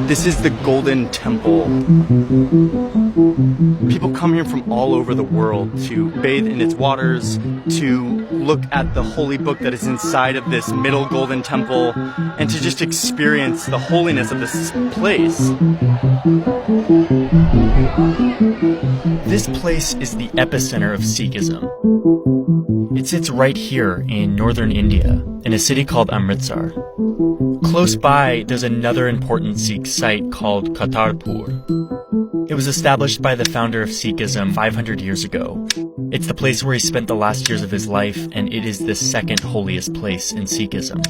This is the Golden Temple. People come here from all over the world to bathe in its waters, to look at the holy book that is inside of this middle Golden Temple, and to just experience the holiness of this place. This place is the epicenter of Sikhism. It sits right here in northern India, in a city called Amritsar. Close by, there's another important Sikh site called Kartarpur. It was established by the founder of Sikhism 500 years ago. It's the place where he spent the last years of his life, and it is the second holiest place in Sikhism.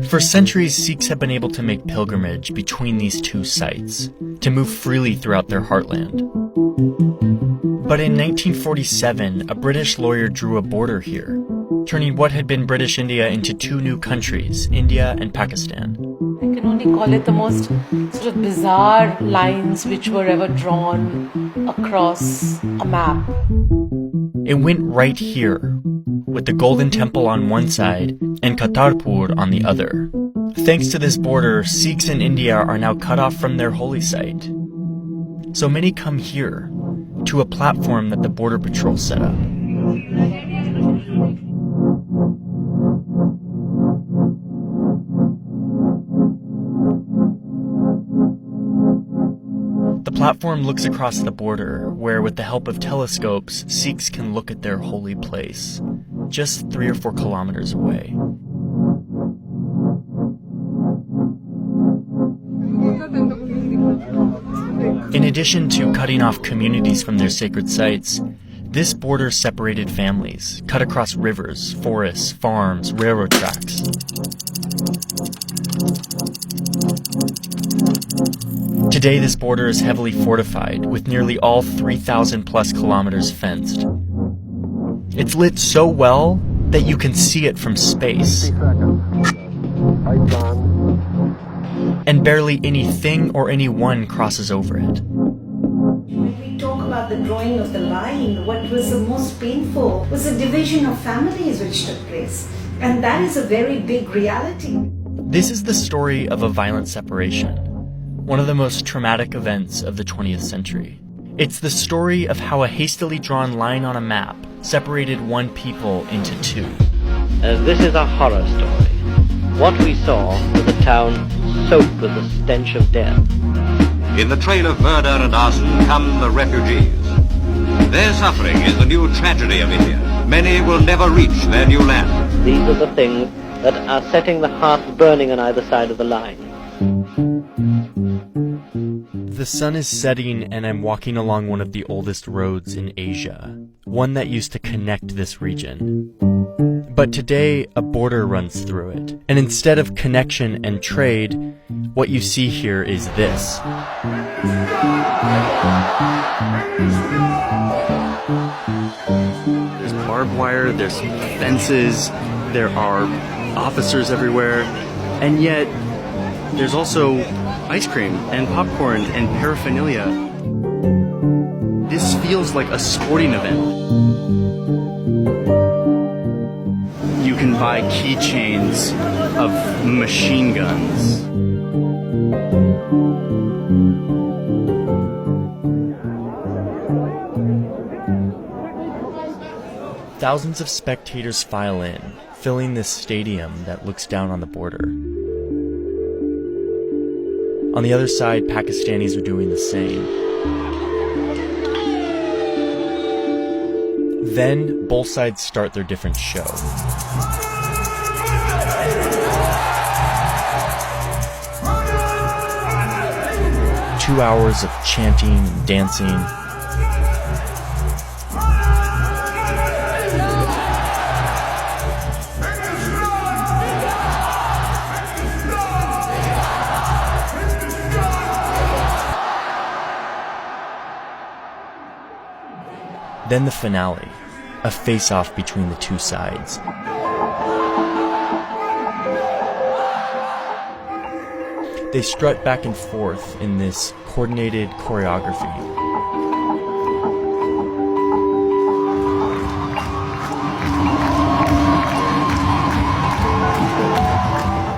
For centuries, Sikhs have been able to make pilgrimage between these two sites, to move freely throughout their heartland. But in 1947, a British lawyer drew a border here, turning what had been British India into two new countries, India and Pakistan. I can only call it the most sort of bizarre lines which were ever drawn across a map. It went right here, with the Golden Temple on one side and Kartarpur on the other. Thanks to this border, Sikhs in India are now cut off from their holy site. So many come here, to a platform that the Border Patrol set up. The platform looks across the border, where with the help of telescopes, Sikhs can look at their holy place, just 3 or 4 kilometers away. In addition to cutting off communities from their sacred sites, this border separated families, cut across rivers, forests, farms, railroad tracks. Today, this border is heavily fortified, with nearly all 3,000 plus kilometers fenced. It's lit so well that you can see it from space. And barely anything or anyone crosses over it. When we talk about the drawing of the line, what was the most painful was the division of families which took place. And that is a very big reality. This is the story of a violent separation, one of the most traumatic events of the 20th century. It's the story of how a hastily drawn line on a map separated one people into two. This is a horror story. What we saw was a town soaked with the stench of death. In the trail of murder and arson come the refugees. Their suffering is the new tragedy of India. Many will never reach their new land. These are the things that are setting the hearts burning on either side of the line. The sun is setting and I'm walking along one of the oldest roads in Asia, one that used to connect this region. But today, a border runs through it. And instead of connection and trade, what you see here is this. There's barbed wire, there's fences, there are officers everywhere, and yet there's also ice cream and popcorn and paraphernalia. This feels like a sporting event. You can buy keychains of machine guns. Thousands of spectators file in, filling this stadium that looks down on the border. On the other side, Pakistanis are doing the same. Then, both sides start their different show. Two hours of chanting and dancing. Then the finale, a face-off between the two sides. They strut back and forth in this coordinated choreography.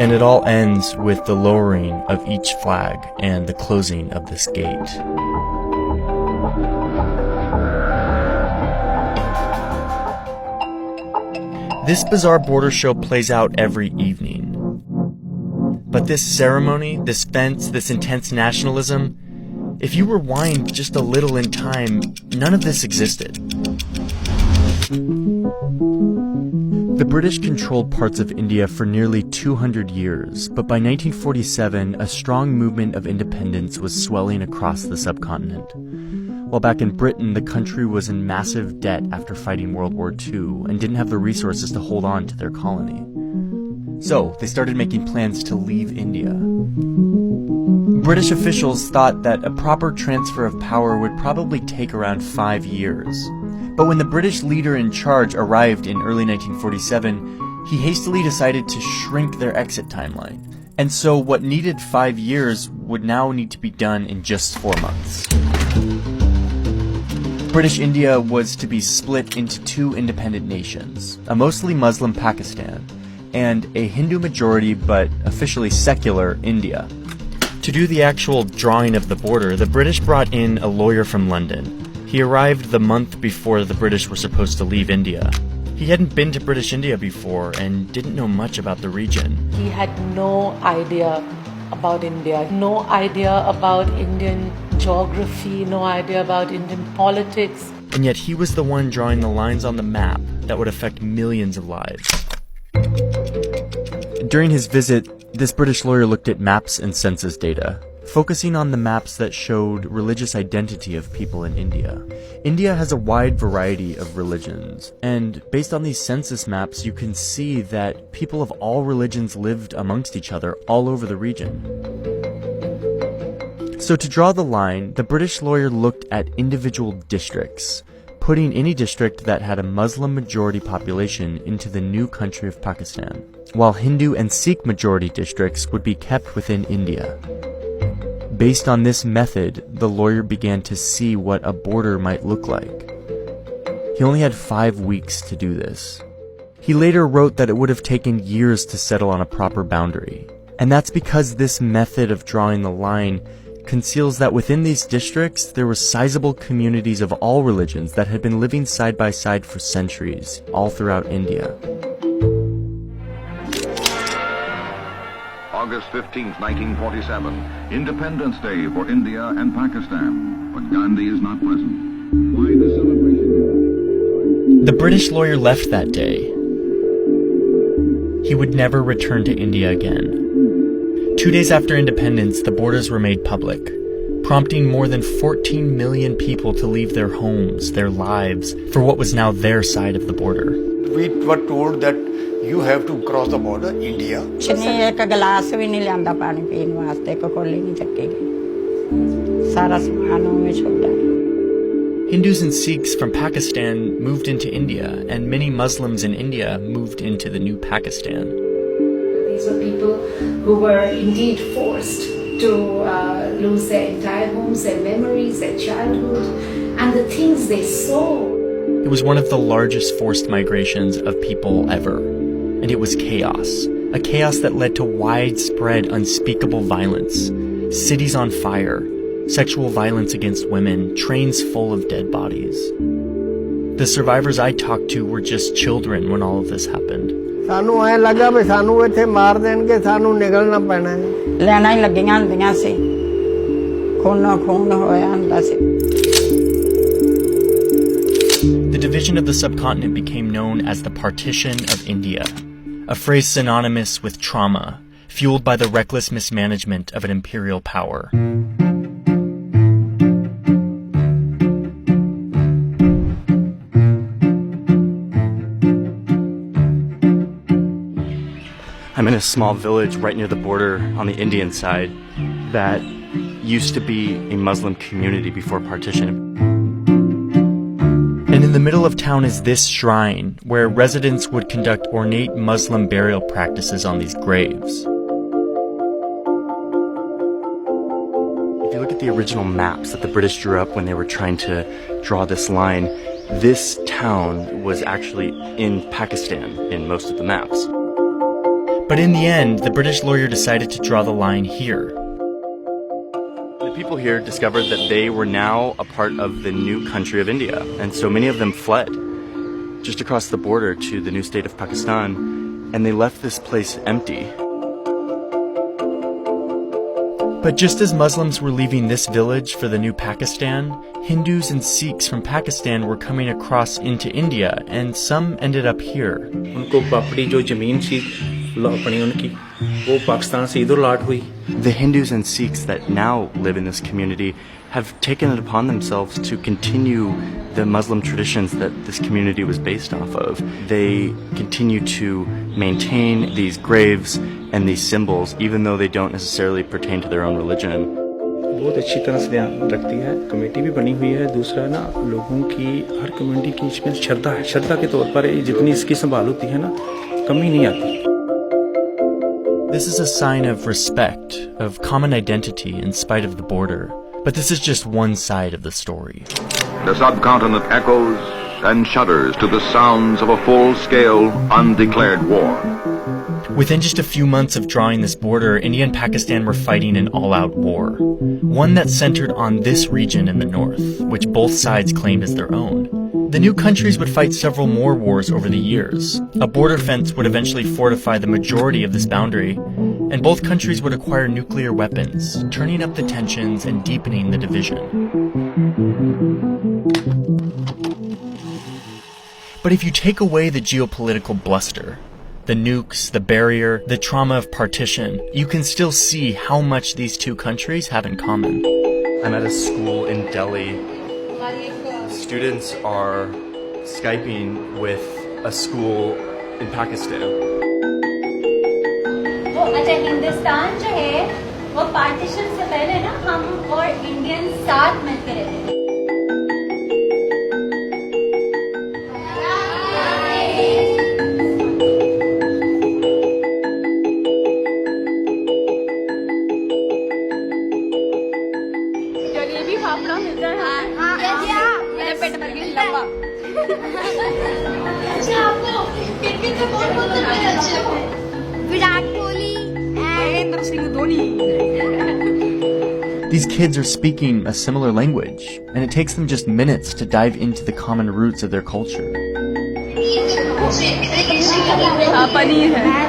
And it all ends with the lowering of each flag and the closing of this gate. This bizarre border show plays out every evening. But this ceremony, this fence, this intense nationalism, if you rewind just a little in time, none of this existed. The British controlled parts of India for nearly 200 years, but by 1947, a strong movement of independence was swelling across the subcontinent. While back in Britain, the country was in massive debt after fighting World War II and didn't have the resources to hold on to their colony. So, they started making plans to leave India. British officials thought that a proper transfer of power would probably take around 5 years. But when the British leader in charge arrived in early 1947, he hastily decided to shrink their exit timeline. And so what needed 5 years would now need to be done in just 4 months. British India was to be split into 2 independent nations, a mostly Muslim Pakistan and a Hindu majority but officially secular India. To do the actual drawing of the border, the British brought in a lawyer from London. He arrived the month before the British were supposed to leave India. He hadn't been to British India before and didn't know much about the region. He had no idea about India, no idea about Indian geography, no idea about Indian politics. And yet he was the one drawing the lines on the map that would affect millions of lives. During his visit, this British lawyer looked at maps and census data, focusing on the maps that showed religious identity of people in India. India has a wide variety of religions, and based on these census maps, you can see that people of all religions lived amongst each other all over the region. So to draw the line, the British lawyer looked at individual districts, putting any district that had a Muslim majority population into the new country of Pakistan, while Hindu and Sikh majority districts would be kept within India. Based on this method, the lawyer began to see what a border might look like. He only had 5 weeks to do this. He later wrote that it would have taken years to settle on a proper boundary. And that's because this method of drawing the line conceals that within these districts, there were sizable communities of all religions that had been living side by side for centuries, all throughout India. August 15th, 1947, Independence Day for India and Pakistan, but Gandhi is not present. Why the celebration? The British lawyer left that day. He would never return to India again. 2 days after independence, the borders were made public, prompting more than 14 million people to leave their homes, their lives, for what was now their side of the border. We were told that you have to cross the border, India. Hindus and Sikhs from Pakistan moved into India, and many Muslims in India moved into the new Pakistan. These were people who were indeed forced to lose their entire homes, their memories, their childhood, and the things they saw. It was one of the largest forced migrations of people ever, and it was chaos. A chaos that led to widespread unspeakable violence, cities on fire, sexual violence against women, trains full of dead bodies. The survivors I talked to were just children when all of this happened. ਸਾਨੂੰ ਐ ਲੱਗਾ ਵੀ ਸਾਨੂੰ ਇੱਥੇ ਮਾਰ ਦੇਣਗੇ ਸਾਨੂੰ ਨਿਕਲਣਾ ਪੈਣਾ ਹੈ ਲੈਣਾ ਹੀ ਲੱਗੀਆਂ ਹੁੰਦੀਆਂ ਸੀ ਖੂਨੋ ਖੂਨ ਹੋਇਆ ਹੁੰਦਾ ਸੀ The division of the subcontinent became known as the Partition of India, a phrase synonymous with trauma, fueled by the reckless mismanagement of an imperial power. I'm in a small village right near the border on the Indian side that used to be a Muslim community before partition. And in the middle of town is this shrine where residents would conduct ornate Muslim burial practices on these graves. If you look at the original maps that the British drew up when they were trying to draw this line, this town was actually in Pakistan in most of the maps. But in the end, the British lawyer decided to draw the line here. The people here discovered that they were now a part of the new country of India, and so many of them fled just across the border to the new state of Pakistan, and they left this place empty. But just as Muslims were leaving this village for the new Pakistan, Hindus and Sikhs from Pakistan were coming across into India, and some ended up here. उनको अपनी जो ज़मीन थी अपनी उनकी वो पाकिस्तान से इधर लौट हुई. The Hindus and Sikhs that now live in this community have taken it upon themselves to continue the Muslim traditions that this community was based off of. They continue to maintain these graves and these symbols, even though they don't necessarily pertain to their own religion. बहुत अच्छी तरह से ध्यान रखती है. Committee भी बनी हुई है. दूसरा ना लोगों की हर कम्युनिटी की इसमें श्रद्धा है. श्रद्धा के तौर पर जितनी इसकी संभाल होती है ना कमी नहीं आती. This is a sign of respect, of common identity in spite of the border. But this is just one side of the story. The subcontinent echoes and shudders to the sounds of a full-scale, undeclared war. Within just a few months of drawing this border, India and Pakistan were fighting an all-out war. One that centered on this region in the north, which both sides claimed as their own. The new countries would fight several more wars over the years. A border fence would eventually fortify the majority of this boundary, and both countries would acquire nuclear weapons, turning up the tensions and deepening the division. But if you take away the geopolitical bluster, the nukes, the barrier, the trauma of partition, you can still see how much these two countries have in common. I'm at a school in Delhi. Students are Skyping with a school in Pakistan. अच्छा हिंदुस्तान जो है वो partition से पहले ना हम और Indian साथ मिलकर रहते थे. जलेबी फाफड़ा मिलता है. मेरा पेट भर गया लंबा. अच्छा आपको क्रिकेट में कौन-कौन से प्लेयर अच्छे लगते हैं? Virat Kohli, Mahendra Singh Dhoni. These kids are speaking a similar language, and it takes them just minutes to dive into the common roots of their culture. Paneer है.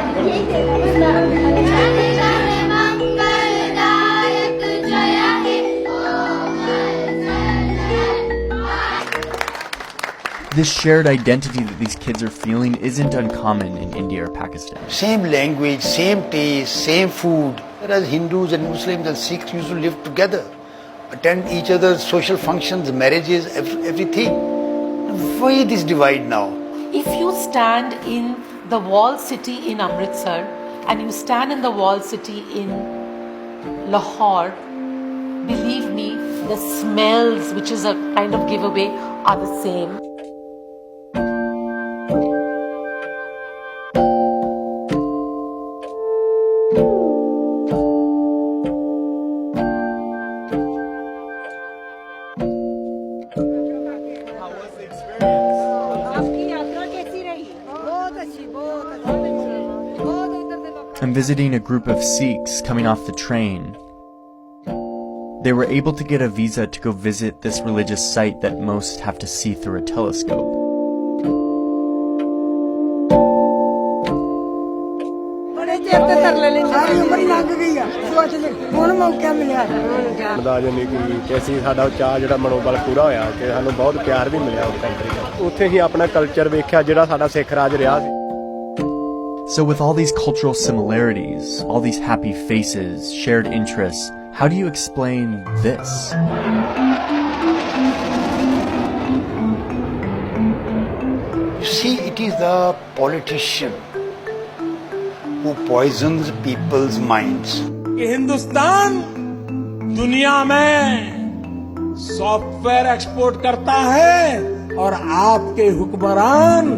This shared identity that these kids are feeling isn't uncommon in India or Pakistan. Same language, same taste, same food. Whereas Hindus and Muslims and Sikhs used to live together, attend each other's social functions, marriages, everything. Why this divide now? If you stand in the walled city in Amritsar and you stand in the walled city in Lahore, believe me, the smells, which is a kind of giveaway, are the same. I'm visiting a group of Sikhs coming off the train. They were able to get a visa to go visit this religious site that most have to see through a telescope. ਬਤਾ ਜਾਂਦੀ ਕਿ ਅਸੀਂ ਸਾਡਾ ਚਾਹ ਜਿਹੜਾ ਮਨੋਬਲ ਪੂਰਾ ਹੋਇਆ ਕਿ ਸਾਨੂੰ ਬਹੁਤ ਪਿਆਰ ਵੀ ਮਿਲਿਆ ਉਸ ਕੰਟਰੀ ਦਾ. ਉੱਥੇ ਹੀ ਆਪਣਾ ਕਲਚਰ ਵੇਖਿਆ ਜਿਹੜਾ ਸਾਡਾ ਸਿੱਖ ਰਾਜ ਰਿਹਾ ਸੀ. So with all these cultural similarities, all these happy faces, shared interests, how do you explain this? You see, it is the politician who poisons people's minds. Hindustan दुनिया में सॉफ्टवेयर एक्सपोर्ट करता है और आपके हुक्मरान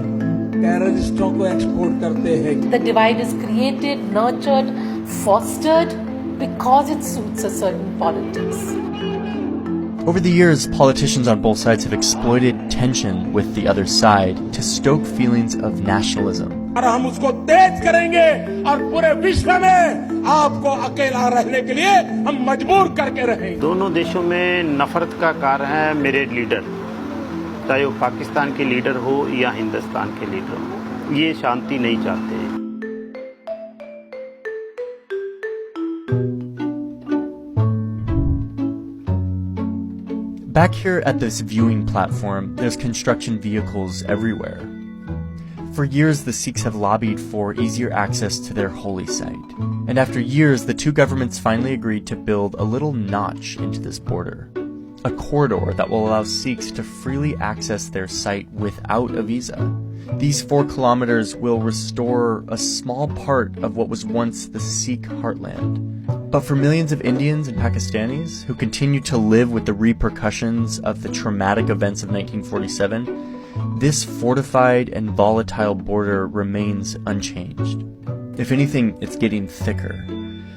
टेररिस्टों को एक्सपोर्ट करते हैं. The divide is created, nurtured, fostered because it suits a certain politics. Over the years, politicians on both sides have exploited tension with the other side to stoke feelings of nationalism. और हम उसको तेज करेंगे और पूरे विश्व में आपको अकेला रहने के लिए हम मजबूर करके रहेंगे। दोनों देशों में नफरत का कारण है मेरे लीडर, चाहे वो पाकिस्तान के लीडर हो या हिंदुस्तान के लीडर हो, ये शांति नहीं चाहते। Back here at this viewing platform, there's construction vehicles everywhere. For years, the Sikhs have lobbied for easier access to their holy site. And after years, the two governments finally agreed to build a little notch into this border. A corridor that will allow Sikhs to freely access their site without a visa. These 4 kilometers will restore a small part of what was once the Sikh heartland. But for millions of Indians and Pakistanis who continue to live with the repercussions of the traumatic events of 1947, this fortified and volatile border remains unchanged. If anything, it's getting thicker.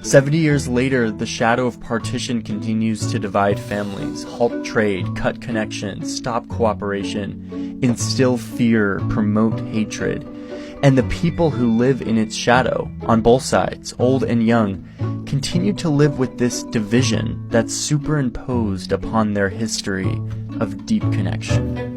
70 years later, the shadow of partition continues to divide families, halt trade, cut connections, stop cooperation, instill fear, promote hatred. And the people who live in its shadow, on both sides, old and young, continue to live with this division that's superimposed upon their history of deep connection.